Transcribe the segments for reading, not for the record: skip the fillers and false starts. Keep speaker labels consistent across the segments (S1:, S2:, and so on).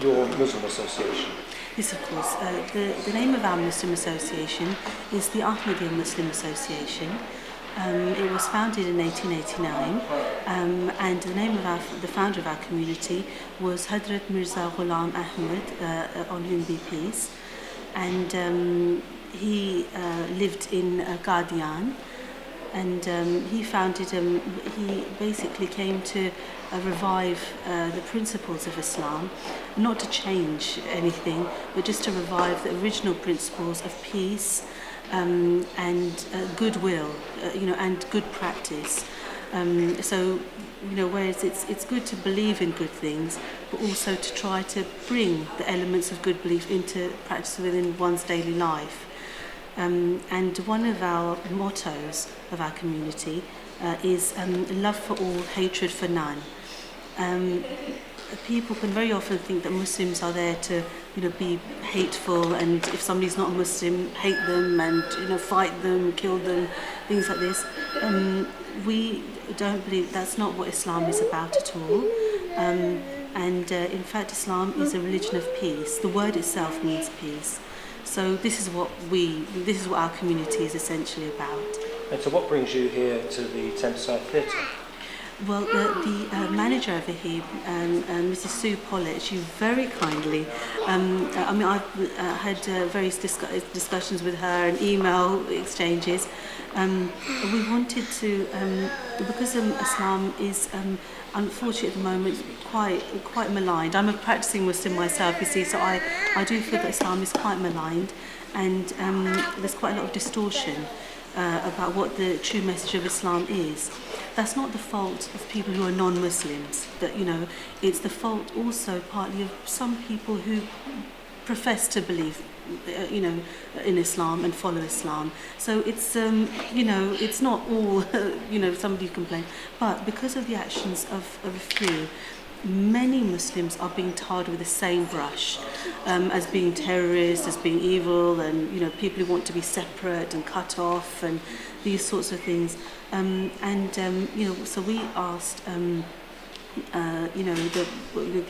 S1: your Muslim association?
S2: Yes, of course. The name of our Muslim association is the Ahmadiyya Muslim Association. It was founded in 1889, and the name of the founder of our community was Hazrat Mirza Ghulam Ahmad, on whom be peace, and he lived in Qadian. And he basically came to revive the principles of Islam, not to change anything, but just to revive the original principles of peace and goodwill, and good practice. Whereas it's good to believe in good things, but also to try to bring the elements of good belief into practice within one's daily life. And one of our mottos of our community is love for all, hatred for none. People can very often think that Muslims are there to, be hateful, and if somebody's not a Muslim, hate them and, fight them, kill them, things like this. We don't believe that's not what Islam is about at all. In fact, Islam is a religion of peace. The word itself means peace. So this is what our community is essentially about.
S1: And so what brings you here to the Thameside Theatre?
S2: Well, the manager over here, Mrs. Sue Pollett, she very kindly, I've had various discussions with her and email exchanges. We wanted to, because Islam is unfortunately at the moment quite maligned. I'm a practicing Muslim myself, you see, so I do feel that Islam is quite maligned, and there's quite a lot of distortion about what the true message of Islam is. That's not the fault of people who are non-Muslims, but it's the fault also partly of some people who profess to believe in Islam and follow Islam. So it's it's not all somebody who complains, but because of the actions of a few, many Muslims are being tarred with the same brush as being terrorists, as being evil, and people who want to be separate and cut off and these sorts of things. So we asked the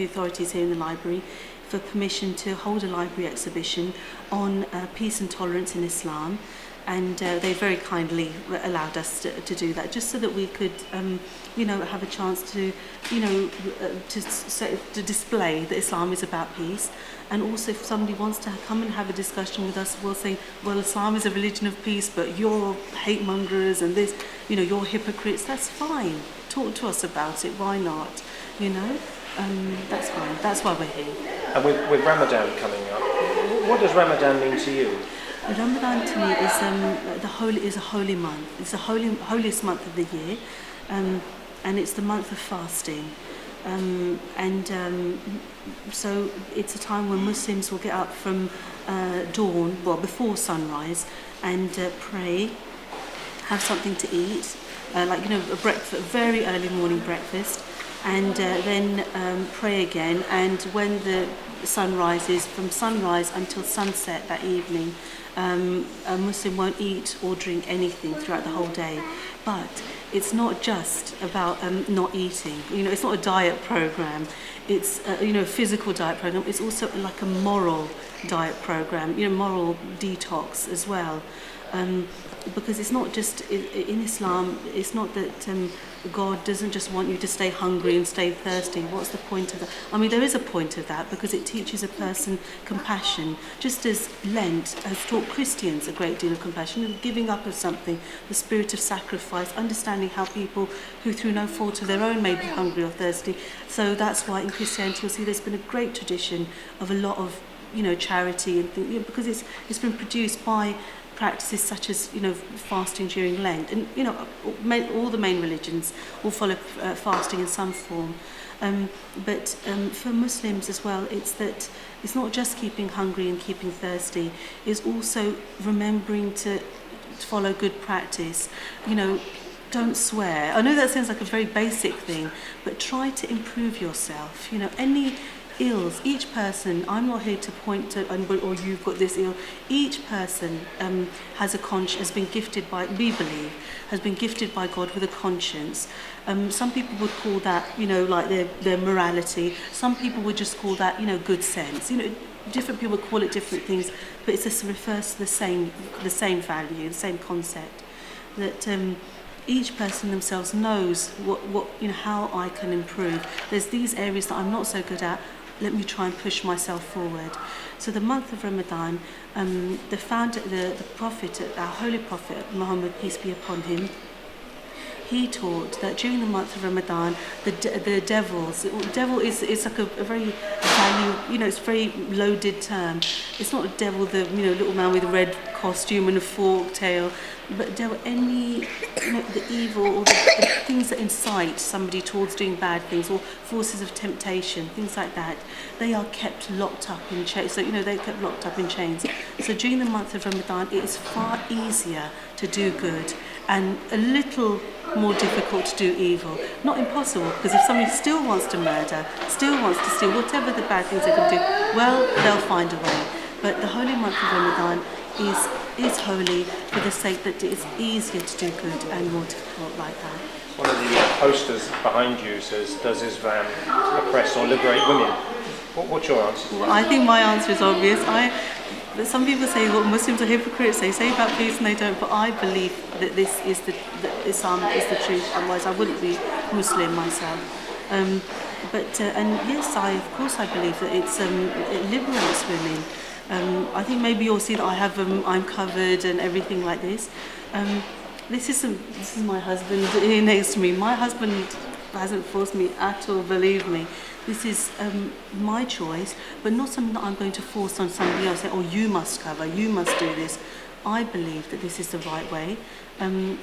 S2: authorities here in the library for permission to hold a library exhibition on peace and tolerance in Islam, and they very kindly allowed us to do that, just so that we could have a chance to to display that Islam is about peace. And also, if somebody wants to come and have a discussion with us, we'll say, well, Islam is a religion of peace, but you're hate mongers and this, you're hypocrites. That's fine. Talk to us about it. Why not? That's fine. That's why we're here.
S1: And with Ramadan coming up, what does Ramadan mean to you?
S2: Ramadan to me is a holy month. It's the holiest month of the year, and it's the month of fasting. So it's a time when Muslims will get up from dawn, before sunrise, and pray, have something to eat, a breakfast, very early morning breakfast, and then pray again. And when the sun rises, from sunrise until sunset that evening, a Muslim won't eat or drink anything throughout the whole day. But it's not just about not eating. It's not a diet program. It's a physical diet program. It's also like a moral diet program. Moral detox as well. Because it's not just in Islam. It's not that God doesn't just want you to stay hungry and stay thirsty. What's the point of that? I mean, there is a point of that, because it teaches a person compassion, just as Lent has taught Christians a great deal of compassion, giving up of something, the spirit of sacrifice, understanding how people who through no fault of their own may be hungry or thirsty. So that's why in Christianity you'll see there's been a great tradition of a lot of charity and things, because it's been produced by practices such as fasting during Lent, and all the main religions all follow fasting in some form. But for Muslims as well, it's not just keeping hungry and keeping thirsty. It's also remembering to follow good practice. Don't swear. I know that sounds like a very basic thing, but try to improve yourself. Any ills. Each person, I'm not here to point to anybody, or you've got this ill. Each person has a has been gifted by, we believe, has been gifted by God with a conscience. Some people would call that, like their morality. Some people would just call that, good sense. Different people call it different things, but it just refers to the same value, the same concept. That each person themselves knows what how I can improve. There's these areas that I'm not so good at. Let me try and push myself forward. So the month of Ramadan, the founder, the prophet, our holy prophet Muhammad, peace be upon him, he taught that during the month of Ramadan, the devil is like a very value, it's a very loaded term. It's not a devil, the little man with a red costume and a forked tail, but devil, any the evil or the things that incite somebody towards doing bad things, or forces of temptation, things like that. They are kept locked up in chains. So they're kept locked up in chains. So during the month of Ramadan, it is far easier to do good and a little more difficult to do evil. Not impossible, because if somebody still wants to murder, still wants to steal, whatever the bad things they can do, well, they'll find a way. But the holy month of Ramadan is holy for the sake that it's easier to do good and more difficult like that.
S1: One of the posters behind you says, "Does Islam oppress or liberate women?" What's your answer?
S2: Well, I think my answer is obvious. Some people say, well, Muslims are hypocrites. They say about peace and they don't. But I believe that that Islam is the truth. Otherwise, I wouldn't be Muslim myself. And yes, of course I believe that it liberates women. I think maybe you'll see that I'm covered and everything like this. This is my husband here next to me. My husband hasn't forced me at all, believe me. This is my choice, but not something that I'm going to force on somebody else. Say, oh, you must cover, you must do this. I believe that this is the right way.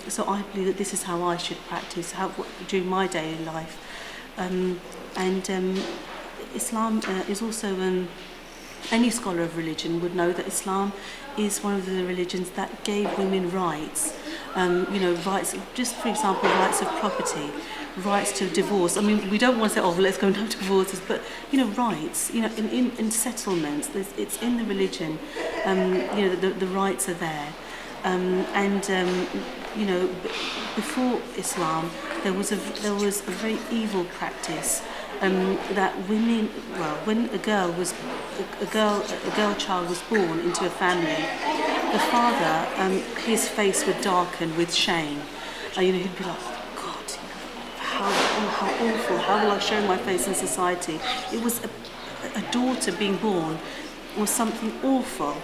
S2: So I believe that this is how I should practice during my daily life. Islam is also, any scholar of religion would know that Islam is one of the religions that gave women rights. Rights, just for example, rights of property, rights to divorce. I mean, we don't want to say, oh, well, let's go and have divorces, but, rights, in settlements, it's in the religion, the rights are there. Before Islam, there was a very evil practice that women, when a girl child was born into a family, the father, his face would darken with shame. He'd be like, God, how awful! How will I show my face in society? It was a daughter being born was something awful.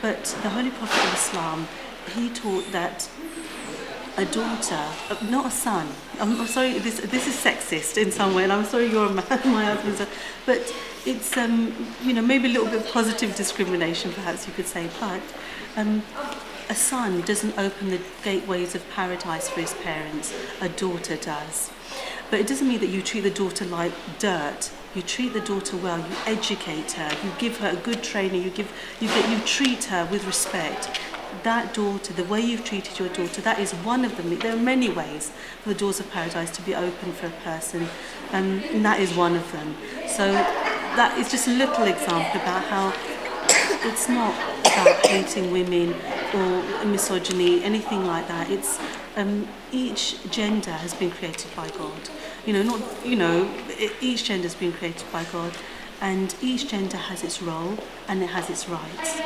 S2: But the Holy Prophet of Islam, he taught that a daughter, not a son. I'm sorry, this is sexist in some way, and I'm sorry you're a man, my husband's a, but it's maybe a little bit of positive discrimination, perhaps you could say. But a son doesn't open the gateways of paradise for his parents. A daughter does. But it doesn't mean that you treat the daughter like dirt. You treat the daughter well. You educate her. You give her a good training. You treat her with respect. That daughter, the way you've treated your daughter, that is one of them. There are many ways for the doors of paradise to be open for a person, and that is one of them. So that is just a little example about how it's not about hating women or misogyny, anything like that. It's each gender has been created by God. Each gender has been created by God, and each gender has its role and it has its rights.